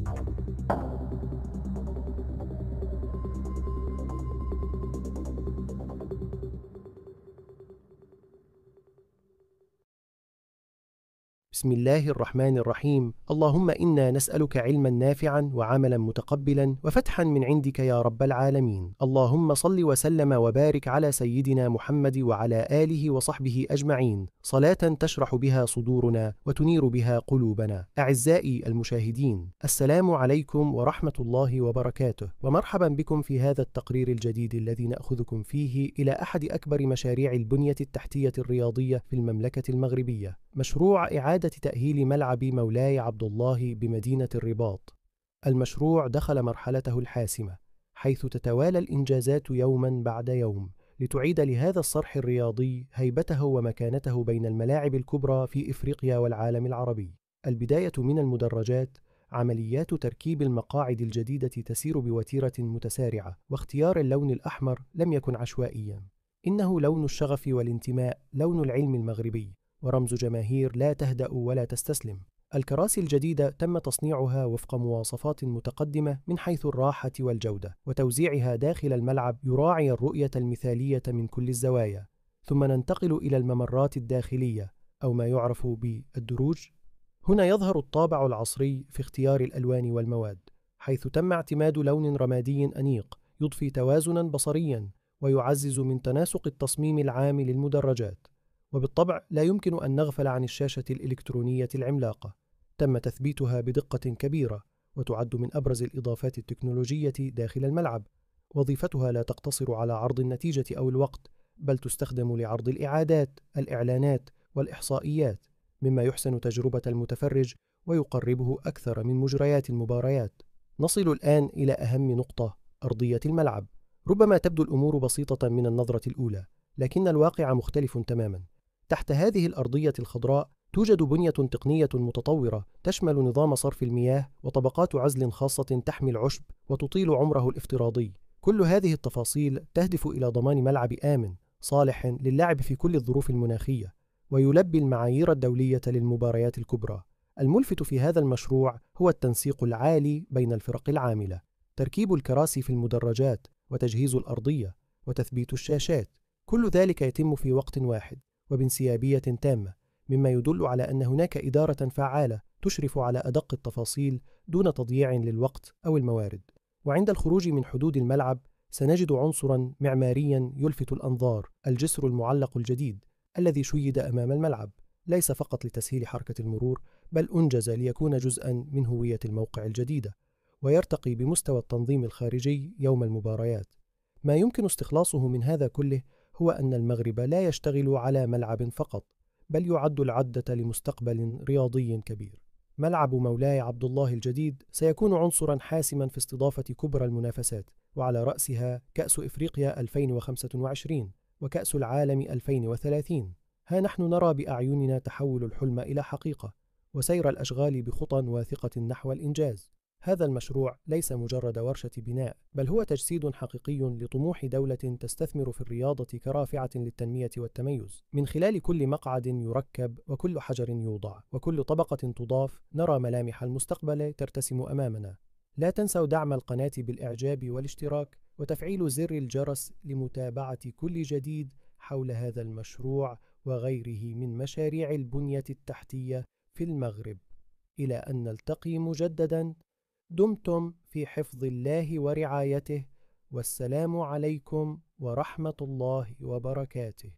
بسم الله الرحمن الرحيم. اللهم إنا نسألك علما نافعا وعملا متقبلا وفتحا من عندك يا رب العالمين. اللهم صل وسلم وبارك على سيدنا محمد وعلى آله وصحبه أجمعين، صلاة تشرح بها صدورنا وتنير بها قلوبنا. أعزائي المشاهدين، السلام عليكم ورحمة الله وبركاته، ومرحبا بكم في هذا التقرير الجديد الذي نأخذكم فيه إلى أحد أكبر مشاريع البنية التحتية الرياضية في المملكة المغربية، مشروع إعادة تأهيل ملعب مولاي عبد الله بمدينة الرباط. المشروع دخل مرحلته الحاسمة، حيث تتوالى الإنجازات يوما بعد يوم لتعيد لهذا الصرح الرياضي هيبته ومكانته بين الملاعب الكبرى في إفريقيا والعالم العربي. البداية من المدرجات، عمليات تركيب المقاعد الجديدة تسير بوتيرة متسارعة، واختيار اللون الأحمر لم يكن عشوائيا، إنه لون الشغف والانتماء، لون العلم المغربي، ورمز جماهير لا تهدأ ولا تستسلم. الكراسي الجديدة تم تصنيعها وفق مواصفات متقدمة من حيث الراحة والجودة، وتوزيعها داخل الملعب يراعي الرؤية المثالية من كل الزوايا. ثم ننتقل إلى الممرات الداخلية، أو ما يعرف بالدروج. هنا يظهر الطابع العصري في اختيار الألوان والمواد، حيث تم اعتماد لون رمادي أنيق يضفي توازنا بصريا ويعزز من تناسق التصميم العام للمدرجات. وبالطبع لا يمكن أن نغفل عن الشاشة الإلكترونية العملاقة، تم تثبيتها بدقة كبيرة، وتعد من أبرز الإضافات التكنولوجية داخل الملعب. وظيفتها لا تقتصر على عرض النتيجة أو الوقت، بل تستخدم لعرض الإعادات، الإعلانات، والإحصائيات، مما يحسن تجربة المتفرج ويقربه أكثر من مجريات المباريات. نصل الآن إلى أهم نقطة: أرضية الملعب. ربما تبدو الأمور بسيطة من النظرة الأولى، لكن الواقع مختلف تماما. تحت هذه الأرضية الخضراء توجد بنية تقنية متطورة تشمل نظام صرف المياه وطبقات عزل خاصة تحمي العشب وتطيل عمره الافتراضي. كل هذه التفاصيل تهدف إلى ضمان ملعب آمن صالح للعب في كل الظروف المناخية، ويلبي المعايير الدولية للمباريات الكبرى. الملفت في هذا المشروع هو التنسيق العالي بين الفرق العاملة، تركيب الكراسي في المدرجات، وتجهيز الأرضية، وتثبيت الشاشات. كل ذلك يتم في وقت واحد وبانسيابية تامة، مما يدل على أن هناك إدارة فعالة تشرف على أدق التفاصيل دون تضييع للوقت أو الموارد. وعند الخروج من حدود الملعب سنجد عنصرا معماريا يلفت الأنظار: الجسر المعلق الجديد الذي شيد أمام الملعب، ليس فقط لتسهيل حركة المرور، بل أنجز ليكون جزءا من هوية الموقع الجديدة، ويرتقي بمستوى التنظيم الخارجي يوم المباريات. ما يمكن استخلاصه من هذا كله هو أن المغرب لا يشتغل على ملعب فقط، بل يعد العدة لمستقبل رياضي كبير. ملعب مولاي عبد الله الجديد سيكون عنصرا حاسما في استضافة كبرى المنافسات، وعلى رأسها كأس إفريقيا 2025 وكأس العالم 2030. ها نحن نرى بأعيننا تحول الحلم إلى حقيقة، وسير الأشغال بخطى واثقة نحو الإنجاز. هذا المشروع ليس مجرد ورشة بناء، بل هو تجسيد حقيقي لطموح دولة تستثمر في الرياضة كرافعة للتنمية والتميز. من خلال كل مقعد يركب، وكل حجر يوضع، وكل طبقة تضاف، نرى ملامح المستقبل ترتسم أمامنا. لا تنسوا دعم القناة بالإعجاب والاشتراك وتفعيل زر الجرس لمتابعة كل جديد حول هذا المشروع وغيره من مشاريع البنية التحتية في المغرب. إلى أن نلتقي مجددا، دمتم في حفظ الله ورعايته، والسلام عليكم ورحمة الله وبركاته.